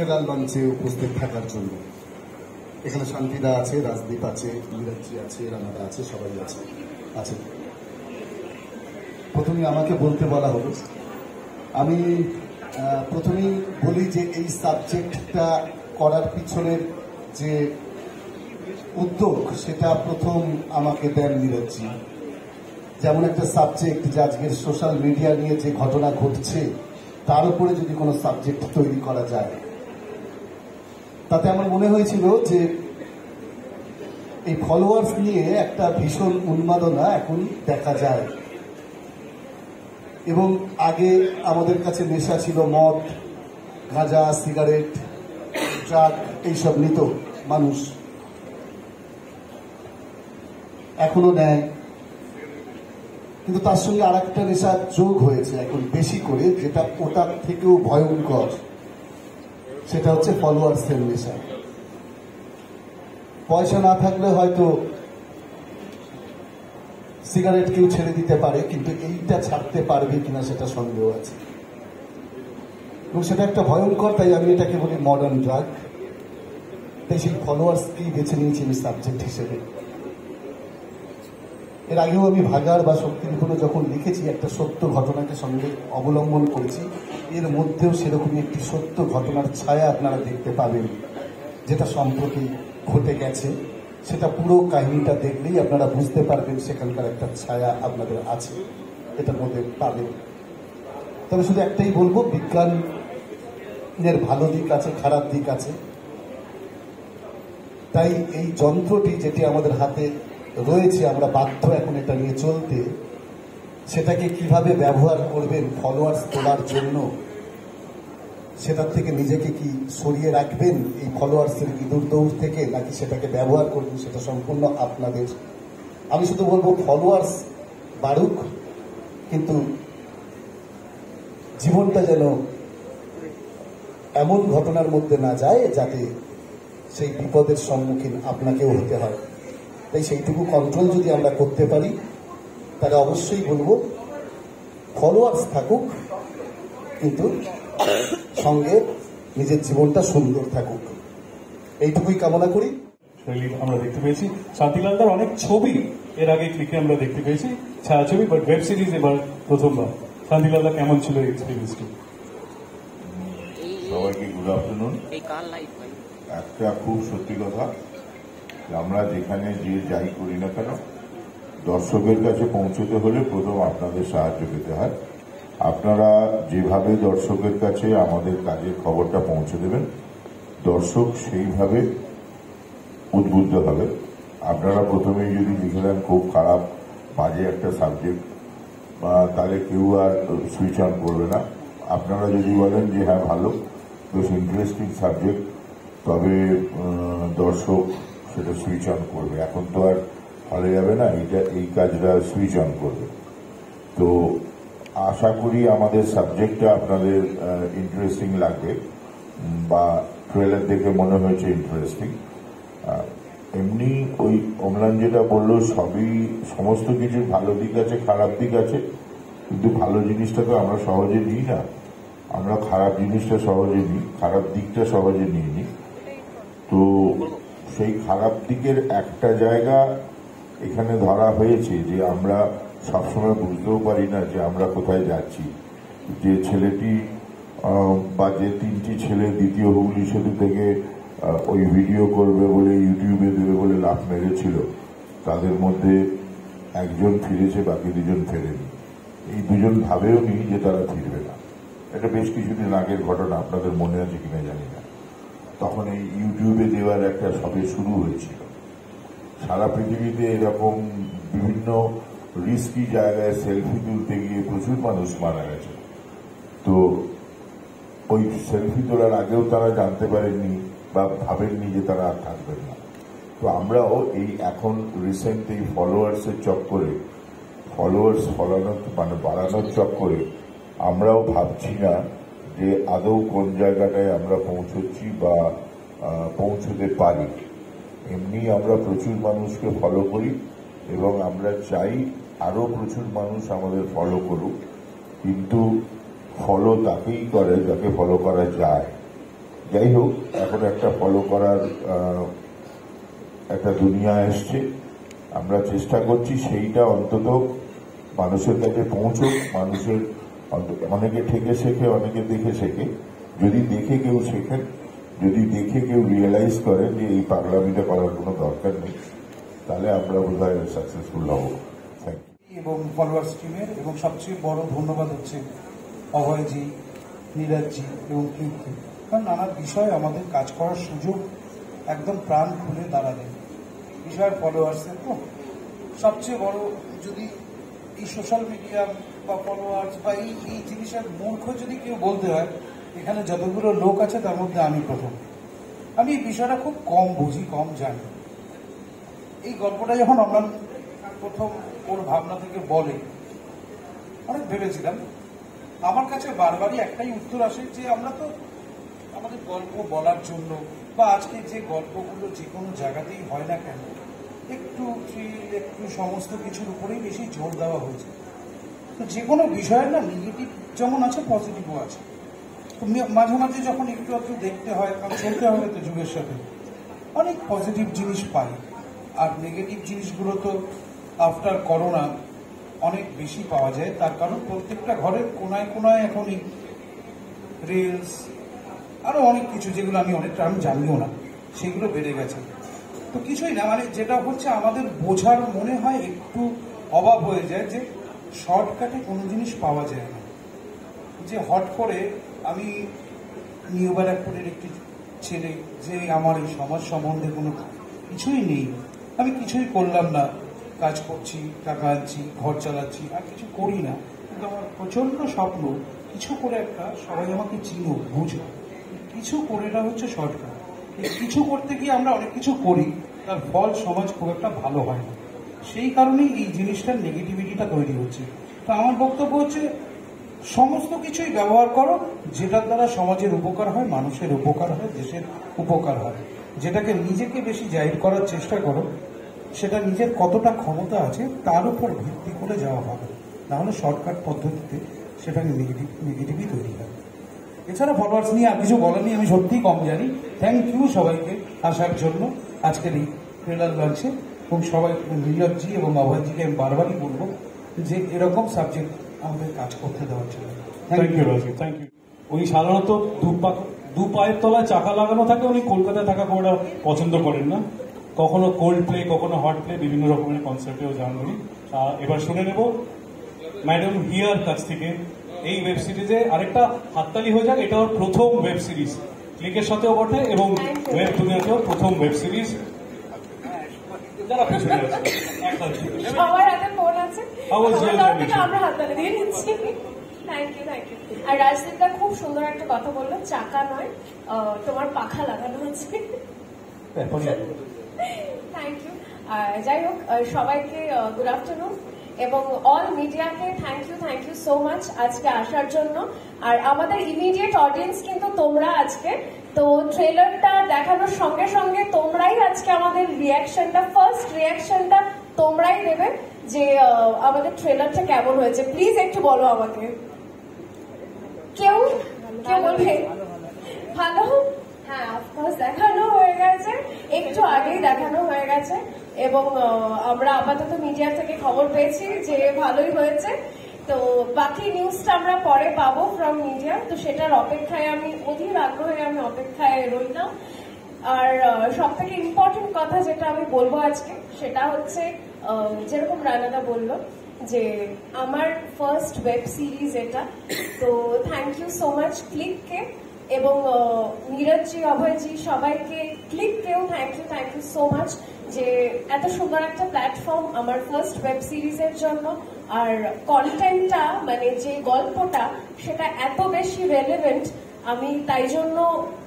Trailer লঞ্চে উপস্থিত থাকার জন্য। এখানে শান্তিদা আছে, রাজদীপ আছে, মিরাজি আছে, রানাদা আছে, সবাই আছে। প্রথমে আমাকে বলতে বলা হলো, আমি প্রথমেই বলি যে এই সাবজেক্টটা করার পিছনের যে উদ্যোগ সেটা প্রথম আমাকে দেন মিরাজি। যেমন একটা সাবজেক্ট যে আজকের সোশ্যাল মিডিয়া নিয়ে যে ঘটনা ঘটছে তার উপরে যদি কোনো সাবজেক্ট তৈরি করা যায়, তাতে আমার মনে হয়েছিল যে এই ফলোয়ার্স নিয়ে একটা ভীষণ উন্মাদনা এখন দেখা যায়। এবং আগে আমাদের কাছে নেশা ছিল মদ, গাঁজা, সিগারেট, ড্রাগ, এইসব নিত মানুষ, এখনো নেয়, কিন্তু তার সঙ্গে আর একটা নেশা যোগ হয়েছে এখন বেশি করে, যেটা ওটার থেকেও ভয়ঙ্কর, সেটা হচ্ছে ফলোয়ার্সের নেশা। পয়সা না থাকলে হয়তো সিগারেট কেউ ছেড়ে দিতে পারে, কিন্তু এইটা ছাড়তে পারবে কিনা সেটা সন্দেহ আছে, এবং সেটা একটা ভয়ঙ্কর। তাই আমি এটাকে বলি মডার্ন ড্রাগ। তাই সেই ফলোয়ার্সকেই বেছে নিয়েছি আমি সাবজেক্ট হিসেবে। এর আগেও আমি ভাগার বা শক্তির কোনো যখন লিখেছি, একটা সত্য ঘটনাকে সঙ্গে অবলম্বন করেছি। এর মধ্যেও সেরকমই একটি সত্য ঘটনার ছায়া আপনারা দেখতে পাবেন, যেটা সম্প্রতি ঘটে গেছে। সেটা পুরো কাহিনীটা দেখলেই আপনারা বুঝতে পারবেন সেখানকার একটা ছায়া আপনাদের আছে, এটার মধ্যে পাবেন। তবে শুধু একটাই বলবো, বিজ্ঞানের ভালো দিক আছে, খারাপ দিক আছে। তাই এই যন্ত্রটি যেটি আমাদের হাতে রয়েছে, আমরা বাধ্য এখন এটা নিয়ে চলতে। সেটাকে কিভাবে ব্যবহার করবেন ফলোয়ার্স তোলার জন্য, সেটার থেকে নিজেকে কি সরিয়ে রাখবেন এই ফলোয়ার্সের ইঁদুর দৌড় থেকে, নাকি সেটাকে ব্যবহার করবেন, সেটা সম্পূর্ণ আপনাদের। আমি শুধু বলবো ফলোয়ার্স বাড়ুক, কিন্তু জীবনটা যেন এমন ঘটনার মধ্যে না যায় যাতে সেই বিপদের সম্মুখীন আপনাকেও হতে হয়। তাই সেইটুকু কন্ট্রোল যদি আমরা করতে পারি, তাহলে অবশ্যই বলবো ফলোয়ার্স থাকুক, কিন্তু সঙ্গে নিজের জীবনটা সুন্দর থাকুক, এইটুকুই কামনা করি। আমরা দেখতে পেয়েছি শান্তিলালদার অনেক ছবি এর আগে ক্লিকে আমরা দেখতে পেয়েছি, ছায়াছবি, বাট ওয়েব সিরিজ এবার প্রথমবার। শান্তিলালদা কেমন ছিল এক্সপিরিয়েন্সটি? সবাইকে গুড আফটারনুন। একটা খুব সত্যি কথা, আমরা যেখানে যে যাই করি না কেন, দর্শকের কাছে পৌঁছতে হলে প্রথম আপনাদের সাহায্য পেতে হয়। আপনারা যেভাবে দর্শকের কাছে আমাদের কাজের খবরটা পৌঁছে দেবেন, দর্শক সেইভাবে উদ্বুদ্ধ হবে। আপনারা প্রথমেই যদি লিখে দেন খুব খারাপ বাজে একটা সাবজেক্ট, তাহলে কেউ আর সুইচ অন করবে না। আপনারা যদি বলেন যে হ্যাঁ ভালো, বেশ ইন্টারেস্টিং সাবজেক্ট, তবে দর্শক সেটা সুইচ অন করবে। এখন তো আর হলে যাবে না, এই কাজটা সুইচ অন করবে। তো আশা করি আমাদের সাবজেক্টটা আপনাদের ইন্টারেস্টিং লাগবে, বা ট্রেলার দেখে মনে হয়েছে ইন্টারেস্টিং। এমনি ওই অম্লান যেটা বললো, সমস্ত কিছুর ভালো দিক আছে, খারাপ দিক আছে, কিন্তু ভালো জিনিসটা তো আমরা সহজে নিই না, আমরা খারাপ জিনিসটা সহজে নিই, খারাপ দিকটা সহজে নিয়ে নিই। তো সেই খারাপ দিকের একটা জায়গা এখানে ধরা হয়েছে, যে আমরা সবসময় বুঝতেও পারি না যে আমরা কোথায় যাচ্ছি। যে ছেলেটি বা যে তিনটি ছেলে দ্বিতীয় হুগলি সেতু থেকে ওই ভিডিও করবে বলে, ইউটিউবে দেবে বলে লাফ মেরেছিল, তাদের মধ্যে একজন ফিরেছে, বাকি দুজন ফেরেনি। এই দুজন ভাবেও নি যে তারা ফিরবে না। এটা বেশ কিছুদিন আগের ঘটনা, আপনাদের মনে আছে কিনা জানি না। তখন এই ইউটিউবে দেওয়ার একটা সবে শুরু হয়েছিল। সারা পৃথিবীতে এরকম বিভিন্ন রিস্কি জায়গায় সেলফি তুলতে গিয়ে প্রচুর মানুষ মারা গেছে। তো ওই সেলফি তোলার আগেও তারা জানতে পারেননি বা ভাবেননি যে তারা আর থাকবেন না। তো আমরাও এই এখন রিসেন্ট এই ফলোয়ার্সের চক্করে, ফলোয়ার্স বাড়ানোর চক্করে আমরাও ভাবছি না যে আদৌ কোন জায়গাটায় আমরা পৌঁছচ্ছি বা পৌঁছতে পারি। এমনি আমরা প্রচুর মানুষকে ফলো করি এবং আমরা চাই আরো প্রচুর মানুষ আমাদের ফলো করুক, কিন্তু ফলো তাকেই করে যাকে ফলো করা যায়। যাই হোক, এখন একটা ফলো করার একটা দুনিয়া এসছে। আমরা চেষ্টা করছি সেইটা অন্তত মানুষের কাছে পৌঁছুক। মানুষের অনেকে ঠেকে শেখে, অনেকে দেখে শেখে। যদি দেখে কেউ শেখেন, যদি দেখে কেউ রিয়েলাইজ করেন যে এই পাগলামিটা করার কোনো দরকার নেই, তাহলে আমরা বোধহয় সাকসেসফুল হব। Thank you. এবং ফলোয়ার্স টিমের, এবং সবচেয়ে বড় ধন্যবাদ হচ্ছে অভয়জি, নীরাজজি এবং ক্লিককে, কারণ নানা বিষয়ে আমাদের কাজ করার সুযোগ একদম প্রাণ খুলে দাঁড়ালেন। বিষয়ের ফলোয়ার্সের তো সবচেয়ে বড়, যদি এই সোশ্যাল মিডিয়া বা ফলোয়ার্স বা এই জিনিসের মূর্খ যদি কেউ বলতে হয়, এখানে যতগুলো লোক আছে তার মধ্যে আমি প্রথম। আমি এই বিষয়টা খুব কম বুঝি, কম জানি। এই গল্পটা যখন আমরা প্রথম ওর ভাবনা থেকে বলে, অনেক ভেবেছিলাম। আমার কাছে বারবারই একটাই উত্তর আসে যে আমরা তো আমাদের গল্প বলার জন্য, বা আজকে যে গল্পগুলো যে কোনো জায়গাতেই হয় না কেন, একটু থ্রিল, একটু সমস্ত কিছুর উপরেই বেশি জোর দেওয়া হয়েছে। তো যে কোনো বিষয়ের না নেগেটিভ যেমন আছে, পজিটিভও আছে। তো মাঝে মাঝে যখন একটু একটু দেখতে হয়, কারণ চলতে হবে তো যুগের সাথে, অনেক পজিটিভ জিনিস পাই। আর নেগেটিভ জিনিসগুলো তো আফটার করোনা অনেক বেশি পাওয়া যায়। তার কারণ প্রত্যেকটা ঘরের কোনায় কোনায় এখনই রিলস, আরো অনেক কিছু যেগুলো আমি জানিও না, সেগুলো বেড়ে গেছে। তো কিছুই না, মানে যেটা হচ্ছে আমাদের বোঝার মনে হয় একটু অভাব হয়ে যায় যে শর্টকাটে কোনো জিনিস পাওয়া যায় না। যে হট করে আমি নিউ ব্যারাকপুরের একটি ছেলে, যে আমার এই সমাজ সম্বন্ধে কোনো কিছুই নেই, আমি কিছুই করলাম না, কাজ করছি, টাকা আনছি, ঘর চালাচ্ছি, আর কিছু করি না, কিন্তু আমার প্রচন্ড স্বপ্ন কিছু করে একটা সবাই আমাকে চিনো, বুঝো। কিছু করেটা হচ্ছে শর্টকাট। কিছু করতে গিয়ে আমরা অনেক কিছু করি, তার ফল সমাজ খুব একটা ভালো হয় না। সেই কারণেই এই জিনিসটার নেগেটিভিটিটা তৈরি হচ্ছে। তো আমার বক্তব্য হচ্ছে, সমস্ত কিছুই ব্যবহার করো যেটার দ্বারা সমাজের উপকার হয়, মানুষের উপকার হয়, দেশের উপকার হয়। যেটাকে নিজেকে বেশি জাহির করার চেষ্টা করো, সেটা নিজের কতটা ক্ষমতা আছে তার উপর ভিত্তি করে যাওয়া হবে। নাহলে শর্টকাট পদ্ধতিতে সেটাকে নেগেটিভই তৈরি হয়। এছাড়া ফলোয়ার্স নিয়ে আর কিছু বলার নেই, আমি সত্যিই কম জানি। থ্যাংক ইউ সবাইকে আসার জন্য আজকের এই ট্রেলার লঞ্চে। এবং সবাই, নীরবজি এবং অভয়জিকে আমি বারবারই বলবো যে এরকম সাবজেক্ট আমাদের কাজ করতে দেওয়ার জন্য thank you Rajiv, thank you. উনি সাধারণত দু পায়ের তলায় চাকা লাগানো থাকে, উনি কলকাতায় থাকা খুব একটা পছন্দ করেন না। কখনো কোল্ড প্লে, কখনো হট প্লে, বিভিন্ন রকমের কনসার্টেও যান উনি। এবার শুনে নেব ম্যাডাম হিয়ার কাছ থেকে এই ওয়েব সিরিজে আরেকটা হাততালি হয়ে যাক, এটা ওর প্রথম ওয়েব সিরিজ, ক্লিকের সাথেও বটে এবং ওয়েব দুনিয়াতেও প্রথম ওয়েব সিরিজ। যারা পিছনে আছে সবার হাতে ফোন আছে, আমরা হাততালি দিয়ে নিচ্ছি। Thank you, thank you. আর রাজদীপদা খুব সুন্দর একটা কথা বললো, চাকা নয় তোমার পাখা লাগানো হচ্ছে। Thank you. যাই হোক, সবাইকে গুড আফটারনুন, এবং অল মিডিয়াকে থ্যাংক ইউ সো মাচ আজকে আসার জন্য। আর আমাদের ইমিডিয়েট অডিয়েন্স কিন্তু তোমরা আজকে, তো ট্রেলারটা দেখানোর সঙ্গে সঙ্গে তোমরাই আজকে আমাদের রিয়াকশনটা, ফার্স্ট রিয়াকশনটা তোমরাই দেবে যে আমাদের ট্রেলারটা কেমন হয়েছে। প্লিজ একটু বলো আমাকে, কেউ বলবে ভালো? হ্যাঁ, অফকোর্স দেখানো হয়ে গেছে, একটু আগেই দেখানো হয়ে গেছে, এবং আমরা আপাতত মিডিয়া থেকে খবর পেয়েছি যে ভালোই হয়েছে। তো বাকি নিউজটা আমরা পরে পাবো ফ্রম মিডিয়া, তো সেটার অপেক্ষায় আমি অধীর আগ্রহে অপেক্ষায় রইলাম। আর সব থেকে ইম্পর্টেন্ট কথা যেটা আমি বলবো আজকে, সেটা হচ্ছে যেরকম রানাদা বললো যে আমার ফার্স্ট ওয়েব সিরিজ এটা। তো থ্যাংক ইউ সো মাচ ক্লিককে, এবং নীরজজি, অভয়জি, সবাইকে, ক্লিককেও থ্যাংক ইউ সো মাচ যে এত সুন্দর একটা প্ল্যাটফর্ম আমার ফার্স্ট ওয়েব সিরিজের জন্য। আর কন্টেন্টটা, মানে যে গল্পটা, সেটা এত বেশি রেলেভেন্ট, আমি তাই জন্য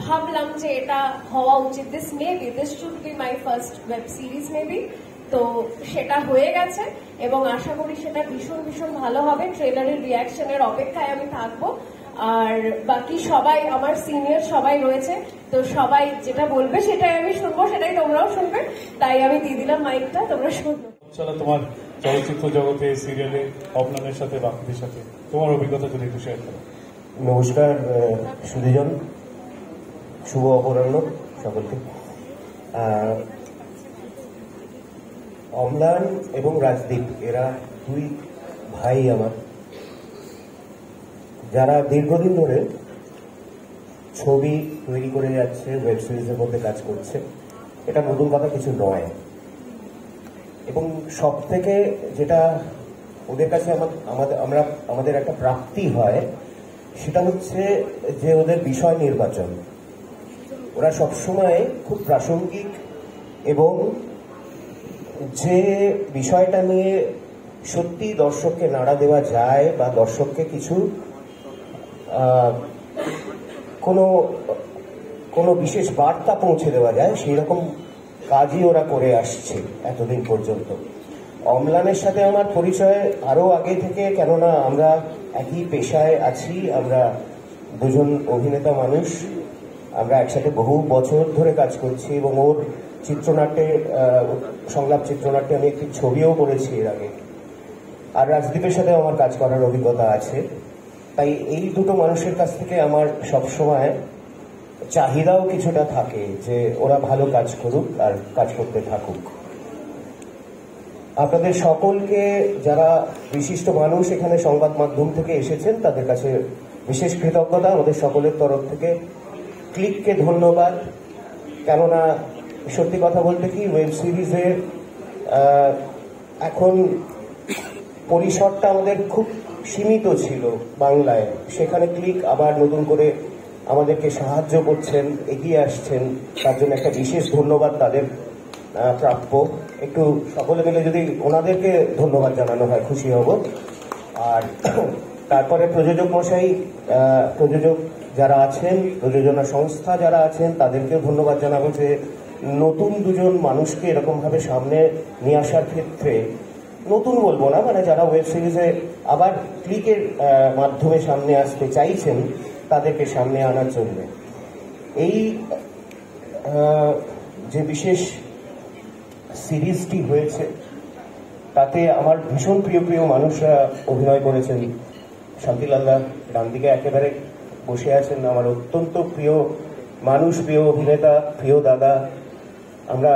ভাবলাম যে এটা হওয়া উচিত। This should be my first web series maybe. তো সেটা হয়ে গেছে, এবং আশা করি সেটা ভীষণ ভীষণ ভালো হবে। ট্রেলারের রিয়াকশনের অপেক্ষায় আমি থাকবো। আর বাকি সবাই আমার সিনিয়র সবাই রয়েছে, তো সবাই যেটা বলবে সেটাই আমি শুনবো, সেটাই তোমরাও শুনবে। তাই আমি দিয়ে দিলাম মাইকটা, তোমরা শুনবো। তোমার চলচ্চিত্র জগতে, সিরিয়ালে, অবনানের সাথে, বাকিদের সাথে তোমার অভিজ্ঞতা যদি একটু শেয়ার করো। নমস্কার সুধীজন, শুভ অপরাহ্ন সকলকে। অম্লান এবং রাজদীপ এরা দুই ভাই আমার, যারা দীর্ঘদিন ধরে ছবি তৈরি করে যাচ্ছে, ওয়েব সিরিজের মধ্যে কাজ করছে। এটা নতুন কথা কিছু নয়। এবং সব থেকে যেটা ওদের কাছে আমাদের একটা প্রাপ্তি হয়, সেটা হচ্ছে যে ওদের বিষয় নির্বাচন। ওরা সবসময় খুব প্রাসঙ্গিক এবং যে বিষয়টা নিয়ে সত্যি দর্শককে নাড়া দেওয়া যায় বা দর্শককে কিছু কোনো বিশেষ বার্তা পৌঁছে দেওয়া যায়, সেই রকম কাজই ওরা করে আসছে এতদিন পর্যন্ত। অম্লানের সাথে আমার পরিচয় আরো আগে থেকে, কেননা আমরা একই পেশায় আছি। আমরা দুজন অভিনেতা মানুষ, আমরা একসাথে বহু বছর ধরে কাজ করছি এবং ওর চিত্রনাট্যে, সংলাপ চিত্রনাট্যে আমি একটি ছবিও করেছি এর আগে। আর রাজদীপের সাথে আমার কাজ করার অভিজ্ঞতা আছে। তাই এই দুটো মানুষের কাছ থেকে আমার সবসময় চাহিদাও কিছুটা থাকে যে ওরা ভালো কাজ করুক আর কাজ করতে থাকুক। আপনাদের সকলকে, যারা বিশিষ্ট মানুষ এখানে সংবাদ মাধ্যম থেকে এসেছেন, তাদের কাছে বিশেষ কৃতজ্ঞতা আমাদের সকলের তরফ থেকে। ক্লিককে ধন্যবাদ, কেননা সত্যি কথা বলতে কি, ওয়েব সিরিজের এখন পরিসরটা আমাদের খুব সীমিত ছিল বাংলায়। সেখানে ক্লিক আবার নতুন করে আমাদেরকে সাহায্য করছেন, এগিয়ে আসছেন, তার জন্য একটা বিশেষ ধন্যবাদ তাদের প্রাপ্য। একটু সকলে মিলে যদি ওনাদেরকে ধন্যবাদ জানানো হয় খুশি হব। আর তারপরে প্রযোজক মশাই, প্রযোজক যারা আছেন, প্রযোজনা সংস্থা যারা আছেন, তাদেরকেও ধন্যবাদ জানাবো যে নতুন দুজন মানুষকে এরকমভাবে সামনে নিয়ে আসার ক্ষেত্রে, নতুন বলবো না, মানে যারা ওয়েব সিরিজে আবার ক্লিকের মাধ্যমে সামনে আসতে চাইছেন, তাদেরকে সামনে আনার জন্য। এই যে বিশেষ সিরিজটি হয়েছে, তাতে আমার ভীষণ প্রিয় প্রিয় মানুষরা অভিনয় করেছেন। শান্তিলালদা ডান দিকে একেবারে বসে আছেন, আমার অত্যন্ত প্রিয় মানুষ, প্রিয় অভিনেতা, প্রিয় দাদা। আমরা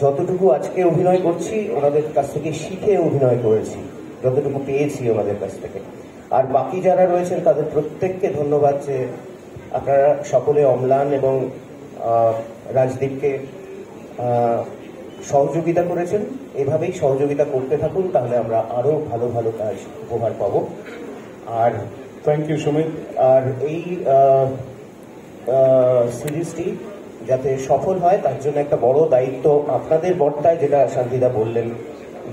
যতটুকু আজকে অভিনয় করছি, ওনাদের কাছ থেকে শিখে অভিনয় করেছি, যতটুকু পেয়েছি ওনাদের কাছ থেকে। আর বাকি যারা রয়েছেন তাদের প্রত্যেককে ধন্যবাদ যে আপনারা সকলে অম্লান এবং রাজদীপকে সহযোগিতা করেছেন। এভাবেই সহযোগিতা করতে থাকুন, তাহলে আমরা আরো ভালো ভালো কাজ উপহার পাব। আর থ্যাংক ইউ সুমিত। আর এই সিরিজটি যাতে সফল হয়, তার জন্য একটা বড় দায়িত্ব আপনাদের বর্তায়, যেটা শান্তিদা বললেন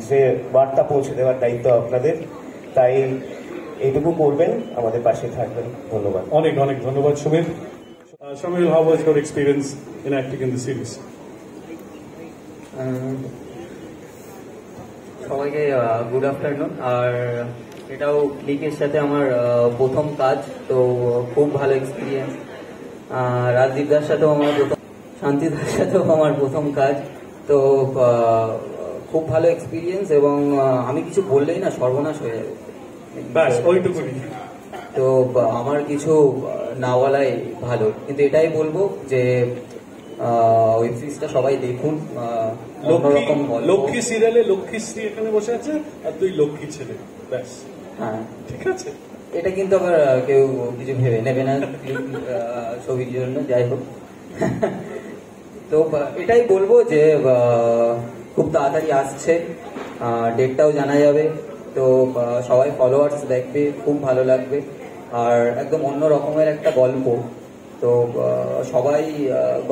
যে বার্তা পৌঁছে দেওয়ার দায়িত্ব আপনাদের। তাই এইটুকু করবেন, আমাদের পাশে থাকবেন। ধন্যবাদ। অনেক অনেক ধন্যবাদ Sumit. Shamil, how was your experience in acting in the series? সবাইকে গুড আফটারনুন। আর এটাও ক্লিকের সাথে আমার প্রথম কাজ, তো খুব ভালো এক্সপিরিয়েন্স। রাজদীপ দার সাথেও আমার প্রথম, শান্তিদার সাথেও আমার প্রথম কাজ, তো খুব ভালো এক্সপিরিয়েন্স। এবং আমি কিছু বললেই না সর্বনাশ হয়ে যাবে, ব্যাস ওইটুকুনি। তো আমার কিছু না বলাই ভালো, কিন্তু এটাই বলবো যে ওয়েব সিরিজটা সবাই দেখুন। অন্যরকম লক্ষ্মী সিরিয়ালে লক্ষ্মীশ্রী এখানে বসে আছে, আর তুই লক্ষ্মী ছেলে, ব্যাস। হ্যাঁ, ঠিক আছে। এটা কিন্তু আবার কেউ কিছু ভেবে নেবে না ছবির জন্য, যাই হোক। তো এটাই বলবো যে খুব তাড়াতাড়ি আসছে, ডেটটাও জানা যাবে। তো সবাই ফলোয়ার্স দেখবে, খুব ভালো লাগবে। আর একদম অন্য রকমের একটা গল্প। তো সবাই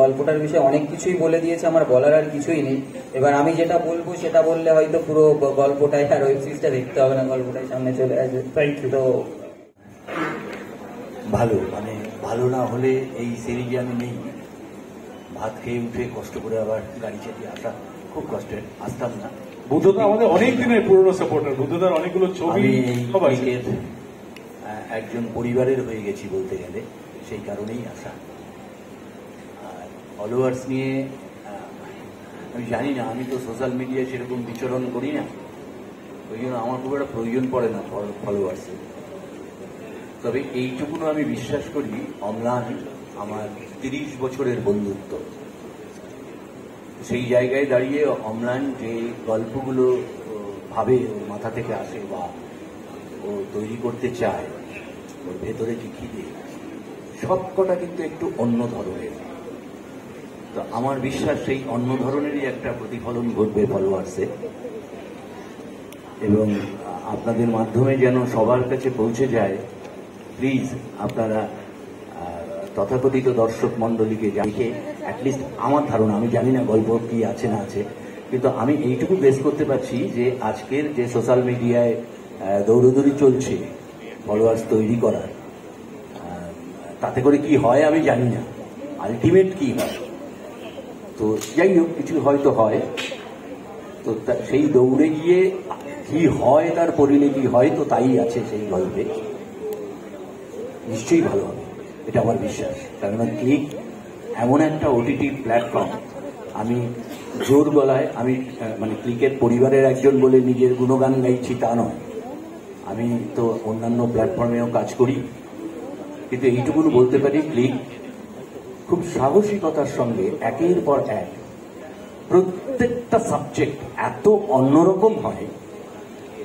গল্পটার বিষয়ে অনেক কিছুই বলে দিয়েছে, আমার বলার আর কিছুই নেই। এবার আমি যেটা বলবো সেটা বললে হয়তো পুরো গল্পটাই আর ওয়েব সিরিজটা দেখতে হবে না, গল্পটাই সামনে চলে আসবে। Thank you. তো ভালো, মানে ভালো না হলে এই সিরিজে আমি নেই। ভাত খেয়ে উঠে কষ্ট করে আবার গাড়ি চালিয়ে আসা খুব কষ্টের, আসতাম না। বুদ্ধদা আমাদের অনেক দিনের পুরনো সাপোর্টার, বুদ্ধদার অনেকগুলো ছবি আমি সব আছে। একজন পরিবারের হয়ে গেছি বলতে গেলে, সেই কারণেই আসা। আর ফলোয়ার্স নিয়ে আমি জানি না, আমি তো সোশ্যাল মিডিয়ায় সেরকম বিচরণ করি না, ওই জন্য আমার খুব একটা প্রয়োজন পড়ে না ফলোয়ার্সের। তবে এইটুকুনো আমি বিশ্বাস করি, অম্লান আমার 30 বছরের বন্ধুত্ব। সেই জায়গায় দাঁড়িয়ে অম্লান যে গল্পগুলো ভাবে ওর মাথা থেকে আসে বা ও তৈরি করতে চায়, ওর ভেতরে যে খিদে, সবকটা কিন্তু একটু অন্য ধরনের। তো আমার বিশ্বাস সেই অন্য ধরনেরই একটা প্রতিফলন ঘটবে ফলোয়ার্সে, এবং আপনাদের মাধ্যমে যেন সবার কাছে পৌঁছে যায়। প্লিজ আপনারা তথাকথিত দর্শক মণ্ডলীকে জানিয়ে, অ্যাটলিস্ট আমার ধারণা, আমি জানি না গল্প কি আছে না আছে, কিন্তু আমি এইটুকু বেস করতে পারছি যে আজকের যে সোশ্যাল মিডিয়ায় দৌড়দৌড়ি চলছে ফলোয়ার্স তৈরি করার, তাতে করে কি হয় আমি জানি না, আলটিমেট কি হয়। তো যাই হোক, কিছু হয়তো হয়, তো সেই দৌড়ে গিয়ে কি হয় তার পরিণতি হয়তো তাই আছে সেই গল্পে, নিশ্চয়ই ভালো হবে, এটা আমার বিশ্বাস। কেননা ক্লিক এমন একটা ওটিটি প্ল্যাটফর্ম, আমি জোর গলায়, আমি মানে ক্লিকের পরিবারের একজন বলে নিজের গুণগান গাইছি তা নয়, আমি তো অন্যান্য প্ল্যাটফর্মেও কাজ করি, কিন্তু এইটুকু বলতে পারি ক্লিক খুব সাহসিকতার সঙ্গে একের পর এক প্রত্যেকটা সাবজেক্ট এত অন্যরকম হয়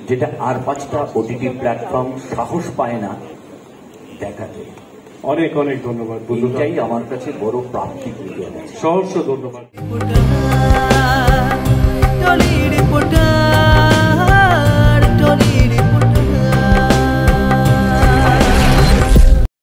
যেটা আর 5টা ওটিটি প্ল্যাটফর্ম সাহস পায় না দেখাতে। অনেক অনেক ধন্যবাদ। এটাই আমার কাছে বড় প্রাপ্তি। সহস্র ধন্যবাদ। Reportar,